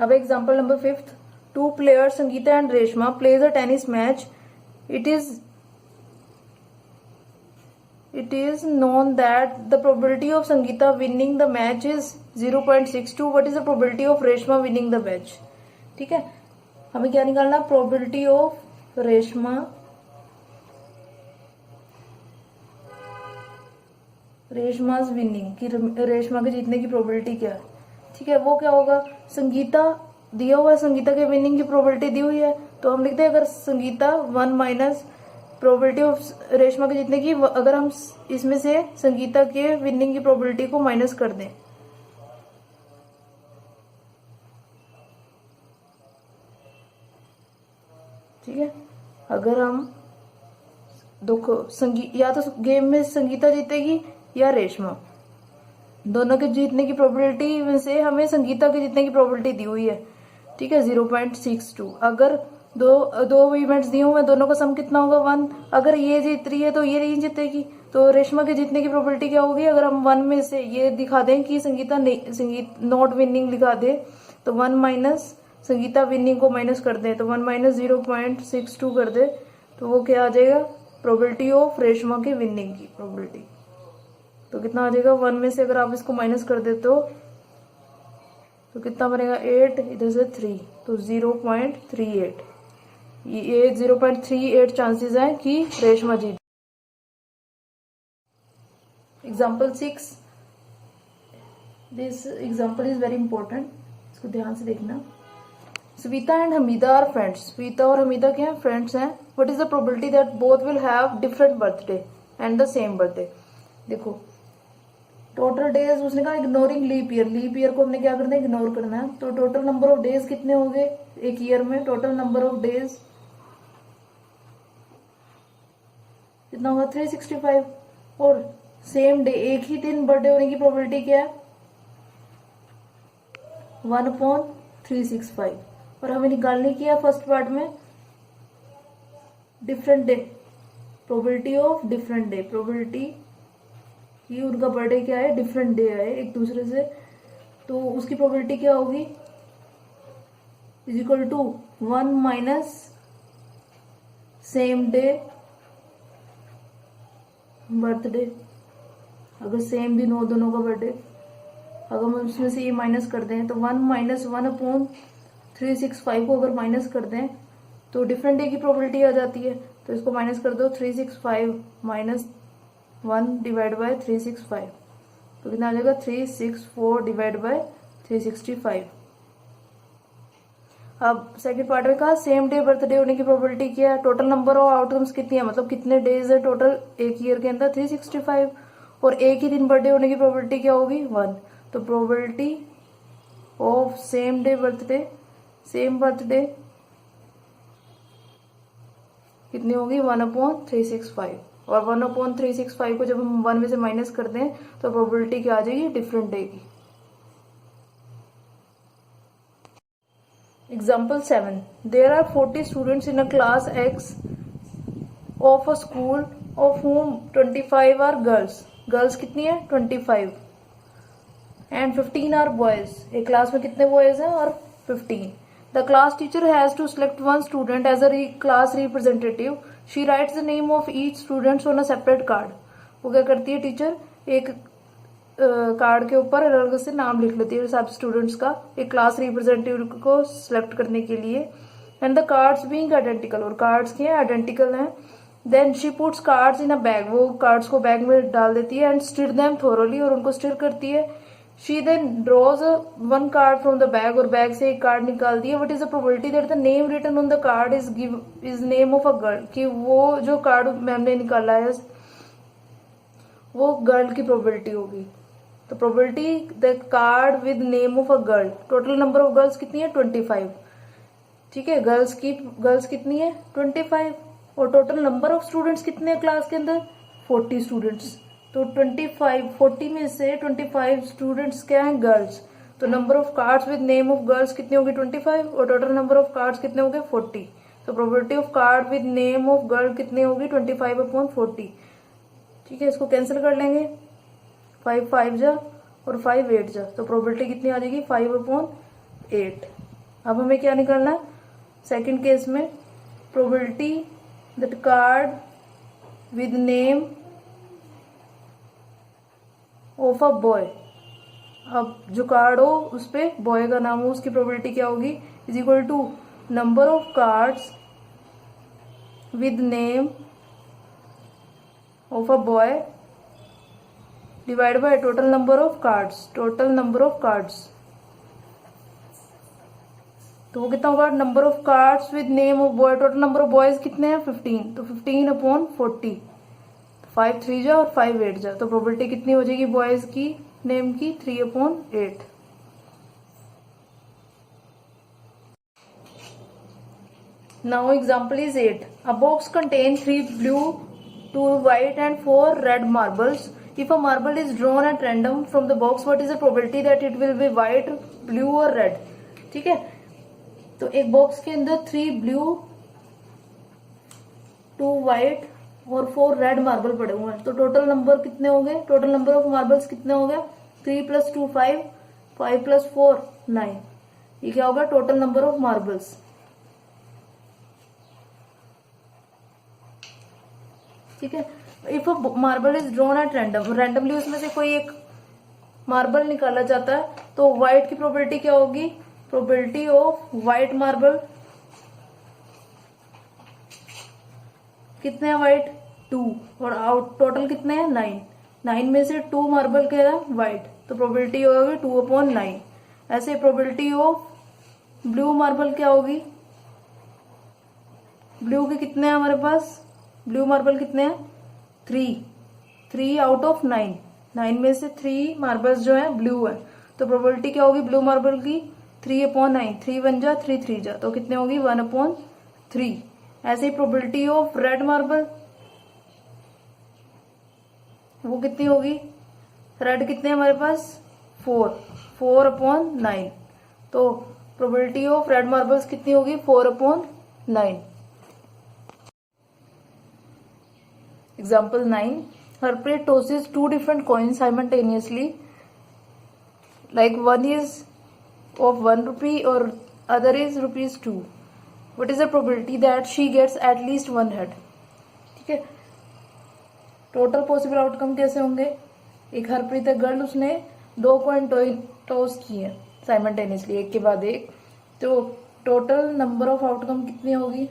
अब example number 5, 2 players Sangeeta and Reshma plays a tennis match. It is known that the probability of Sangeeta winning the match is 0.62. What is the probability of Reshma winning the match? ठीक है, हमें क्या निकालना, probability of रेशमा's winning की, रेशमा के जीतने की probability क्या है. ठीक है, वो क्या होगा, संगीता दिया हुआ है, संगीता के विनिंग की प्रोबेबिलिटी दी हुई है, तो हम लिखते हैं अगर Sangeeta 1 minus probability of Reshma के जीतने की, अगर हम इसमें से संगीता के विनिंग की प्रोबेबिलिटी को माइनस कर दें, ठीक है, अगर हम देखो या तो गेम में संगीता जीतेगी या रेशमा, दोनों के जीतने की प्रोबेबिलिटी में से हमें संगीता के जीतने की प्रोबेबिलिटी दी हुई है. ठीक है, 0.62. अगर दो इवेंट्स दिए हुए हैं, दोनों का सम कितना होगा 1. अगर ये जीत रही है तो ये नहीं जीतेगी, तो रेशमा के जीतने की प्रोबेबिलिटी क्या होगी, अगर हम 1 में से ये दिखा दें कि संगीता नॉट विनिंग दिखा दे, तो 1 माइनस संगीता विनिंग को माइनस कर दें, तो 1 माइनस 0.62 कर दे, तो वो क्या आ जाएगा, प्रोबेबिलिटी ऑफ रेशमा के विनिंग की प्रोबेबिलिटी. तो कितना आ जाएगा, 1 में से अगर आप इसको माइनस कर दे तो कितना बनेगा, 8, इधर से 3, तो 0.38. ये 0.38 चांसेस हैं कि रेशमा जीत. Example 6, this example is very important, इसको ध्यान से देखना. Sweta and Hamida are friends. Sweta और हमीदा क्या है, फ्रेंड्स हैं. What is the probability that both will have different birthday and the same birthday. देखो टोटल डेज उसने कहा ignoring leap year. Leap year को हमने क्या करना है, इग्नोर करना है. तो टोटल नंबर ऑफ डेज कितने हो गए एक ईयर में, टोटल नंबर ऑफ डेज कितना होगा, 365. और सेम डे, एक ही दिन बर्थडे होने की प्रोबेबिलिटी क्या है, 1/365. और हमें निकालनी क्या है फर्स्ट पार्ट में, different day, probability of different day, probability कि उनका बर्थडे क्या है, डिफरेंट डे है एक दूसरे से, तो उसकी प्रोबेबिलिटी क्या होगी, is equal to 1 minus same day birthday. अगर सेम दिन हो दोनों का बर्थडे, अगर हम उसमें से ये माइनस कर दें, तो 1 माइनस 1/365 को अगर माइनस कर दें तो डिफरेंट डे की प्रोबेबिलिटी आ जाती है. तो इसको माइनस कर दो, 365 माइनस 1 डिवाइड बाय 365, तो कितना आ जाएगा, 364 डिवाइड बाय 365. अब सेकंड पार्ट में कहा सेम डे बर्थडे होने की प्रोबेबिलिटी क्या है, टोटल नंबर ऑफ आउटकम्स कितनी है, मतलब कितने डेज है टोटल एक ईयर के अंदर, 365. और एक ही दिन बर्थडे होने की प्रोबेबिलिटी क्या होगी, 1. तो प्रोबेबिलिटी ऑफ सेम बर्थडे कितनी होगी, 1/365. और 1/365 को जब हम 1 में से माइनस कर दें तो प्रोबेबिलिटी क्या आ जाएगी, डिफरेंट डे की. Example 7, there are 40 students in a class X of a school of whom 25 are girls. Girls कितनी है, 25, एंड 15 आर बॉयज. एक क्लास में कितने बॉयज हैं और 15. The class teacher has to select one student as a class representative. She writes the name of each students on a separate card. वो क्या करती है टीचर, एक कार्ड के ऊपर अलग से नाम लिख लेती है सब स्टूडेंट्स का, एक क्लास रिप्रेजेंटेटिव को सिलेक्ट करने के लिए. And the cards being identical, और कार्ड्स के आइडेंटिकल हैं. Then she puts cards in a bag, वो कार्ड्स को बैग में डाल देती है. एंड स्टिर देम थोरोली, और उनको स्टिर करती है. She then draws one card from the bag, और बैग से एक कार्ड निकालती है. What is the probability that the name written on the card is name of a girl, कि वो जो कार्ड मैम ने निकाला है वो गर्ल की प्रोबेबिलिटी होगी. तो probability the card with name of a girl, total number of girls कितनी है, 25. ठीक है, गर्ल्स कितनी है, 25. और टोटल नंबर ऑफ स्टूडेंट्स कितने हैं क्लास के अंदर, 40 स्टूडेंट्स. तो 40 में से 25 स्टूडेंट्स क्या हैं, गर्ल्स. तो number of cards with name of girls कितनी होगी, 25. और टोटल नंबर ऑफ कार्ड्स कितने होंगे, 40. तो probability of card with name of girl कितनी होगी, 25/40. ठीक है, इसको कैंसिल कर लेंगे, 5 5 जा और 5 8 जा, तो प्रोबेबिलिटी कितनी आ जाएगी, 5/8. अब हमें क्या निकालना है सेकंड केस में, probability that card with name of a boy, अब जो कार्ड हो उस पे बॉय का नाम हो उसकी प्रोबेबिलिटी क्या होगी, is equal to number of cards with name of a boy divide by total number of cards, total number of cards. तो वो कितना होगा, number of cards with name of boy, total number of boys कितने हैं 15, तो 15/40, 5 3 जा और 5 8 जा, तो प्रोबेबिलिटी कितनी हो जाएगी बॉयज की नेम की 3/8। Now example is 8. A box contains 3 blue, 2 white and 4 red marbles. If a marble is drawn at random from the box, what is the probability that it will be white, blue or red? ठीक है, तो एक box के अंदर 3 blue, 2 white और 4 red marble पड़े हुए हैं, तो टोटल नंबर कितने हो गए, टोटल नंबर ऑफ मार्बल्स कितने हो गए, 3 + 2 5, 5 + 4 9, ये क्या होगा टोटल नंबर ऑफ मार्बल्स। ठीक है, if a marble is drawn at random, randomly उसमें से कोई एक मार्बल निकाला जाता है, तो व्हाइट की प्रोबेबिलिटी क्या होगी, प्रोबेबिलिटी ऑफ व्हाइट मार्बल कितने हैं व्हाइट 2 और आउट टोटल कितने हैं 9, 9 में से 2 मार्बल क्या है व्हाइट, तो प्रोबेबिलिटी होगी 2/9। ऐसे प्रोबेबिलिटी ऑफ ब्लू मार्बल क्या होगी, ब्लू के कितने हैं हमारे पास, ब्लू मार्बल कितने हैं 3 आउट ऑफ 9, 9 में से 3 मार्बल्स जो है ब्लू है, तो प्रोबेबिलिटी क्या होगी ब्लू मार्बल की 3/9, 3 1 जा 3 3 जा, तो कितने होगी 1/3। ऐसे ही प्रोबेबिलिटी ऑफ रेड मार्बल वो कितनी होगी, रेड कितने हमारे पास 4/9, तो प्रोबेबिलिटी ऑफ रेड मार्बल्स कितनी होगी 4/9। Example 9. Harpreet tosses 2 different coins simultaneously. Like one is of 1 rupee or other is ₹2. What is the probability that she gets at least one head? ठीक है, टोटल पॉसिबल आउटकम कैसे होंगे, एक हरप्रीत है girl, उसने 2 coin toss किए simultaneously एक के बाद एक, तो टोटल नंबर ऑफ आउटकम कितनी होगी,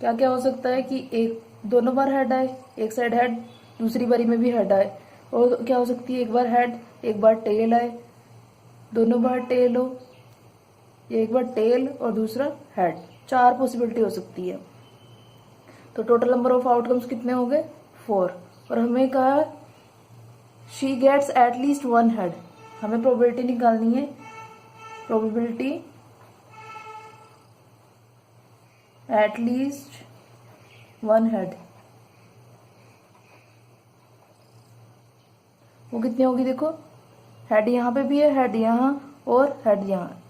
क्या क्या हो सकता है कि एक दोनों बार हेड आए, एक साइड हेड दूसरी बारी में भी हेड आए, और क्या हो सकती है एक बार हेड एक बार टेल आए, दोनों बार टेल हो, या एक बार टेल और दूसरा हेड, 4 पॉसिबिलिटी हो सकती है। तो टोटल नंबर ऑफ आउटकम्स कितने हो गए 4, और हमें कहा she gets at least one head, हमें प्रोबेबिलिटी निकालनी है, probability at least one head, वो कितनी होगी, देखो हेड यहाँ पे भी है, हेड यहाँ और हेड यहाँ,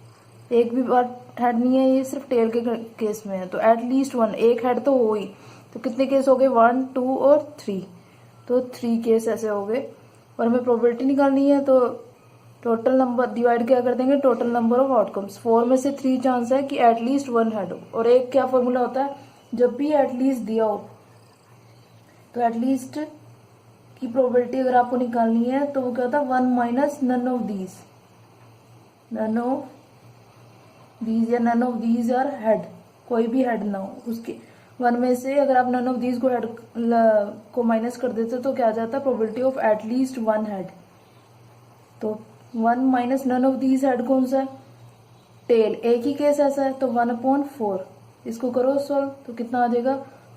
एक भी बार हेड नहीं है, ये सिर्फ टेल के केस में है, तो एट लीस्ट वन, एक हेड तो हो ही, तो कितने केस हो गए 1 2 और 3, तो 3 केस ऐसे हो गए, और हमें प्रोबेबिलिटी निकालनी है, तो टोटल नंबर डिवाइड क्या कर देंगे टोटल नंबर ऑफ आउटकम्स, 4 में से 3 चांस है कि एटलीस्ट वन हेड हो, और एक क्या फॉर्मूला होता है जब भी एटलीस्ट दिया हो, तो एटलीस्ट की प्रोबेबिलिटी अगर आपको निकालनी है तो वो क्या होता है 1 minus none of these, none of these या none of these are head, कोई भी हेड ना हो उसके 1 में से, अगर आप नन ऑफ दीज को हेड को माइनस कर देते तो क्या आ जाता है probability of at least one head, तो 1 minus none of these head कौन सा है टेल, एक ही केस ऐसा है, तो 1/4, इसको करो सॉल्व तो कितना आ जाएगा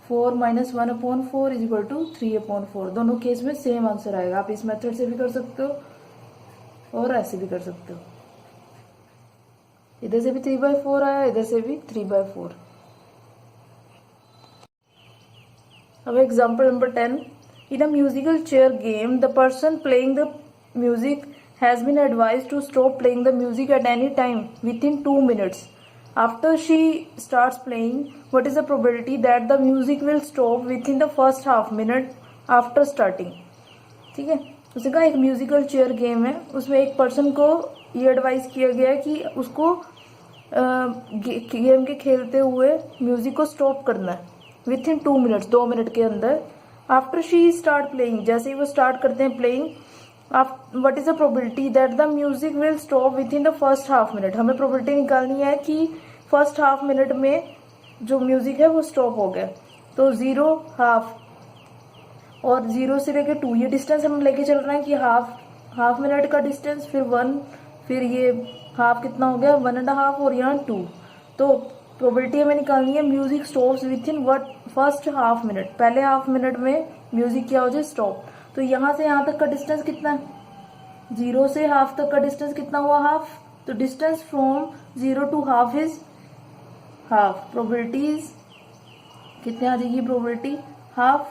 4 माइनस 1/4 इज इक्वल टू 3/4, दोनों केस में सेम आंसर आएगा। आप इस मेथड से भी कर सकते हो और ऐसे भी कर सकते हो, इधर से भी 3/4 आया, इधर से भी 3/4। अब example number 10, in a musical chair game the person playing the music has been advised to stop playing the music at any time within 2 minutes. After she starts playing, what is the probability that the music will stop within the first half minute after starting? ठीक है, उसने कहा एक musical chair game है, उसमें एक person को ये एडवाइस किया गया है कि उसको गेम के खेलते हुए म्यूजिक को स्टॉप करना है विथ इन 2 मिनट्स, 2 मिनट के अंदर। आफ्टर शी स्टार्ट प्लेइंग, जैसे ही वो स्टार्ट करते हैं playing, what is the probability that the music will stop with in the first half minute. हमें प्रोबेबिलिटी निकालनी है कि फर्स्ट हाफ मिनट में जो म्यूजिक है वो स्टॉप हो गया। तो 0, हाफ और 0 से लेके 2, ये डिस्टेंस हम लेके चल रहे हैं कि हाफ मिनट का डिस्टेंस, फिर 1, फिर ये हाफ कितना हो गया 1.5 और यहाँ 2। तो प्रोबेबिलिटी हमें निकालनी है music stops with in first half minute, पहले हाफ मिनट में म्यूजिक क्या हो जाए स्टॉप। तो यहाँ से यहाँ तक का डिस्टेंस कितना है, 0 से हाफ तक का डिस्टेंस कितना हुआ हाफ, तो distance from 0 to half is half. Probabilities कितने आ जाएगी, प्रोबेबिलिटी हाफ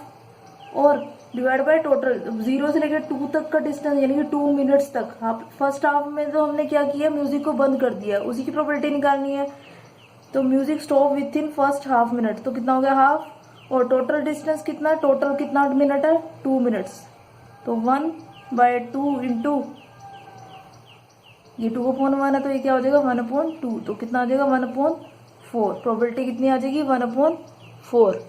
और डिवाइड बाय टोटल 0 से लेकर 2 तक का डिस्टेंस यानी कि 2 मिनट्स तक। फर्स्ट हाफ में तो हमने क्या किया, म्यूजिक को बंद कर दिया, उसी की प्रोबेबिलिटी निकालनी है। तो music stop with in first half minute, तो कितना हो गया हाफ, और टोटल डिस्टेंस कितना, टोटल कितना मिनट है 2 मिनट्स, तो 1/2 इंटू ये 2/1 है तो ये क्या हो जाएगा 1/2, तो कितना आ जाएगा 1/4। प्रोबेबिलिटी कितनी आ जाएगी 1/4।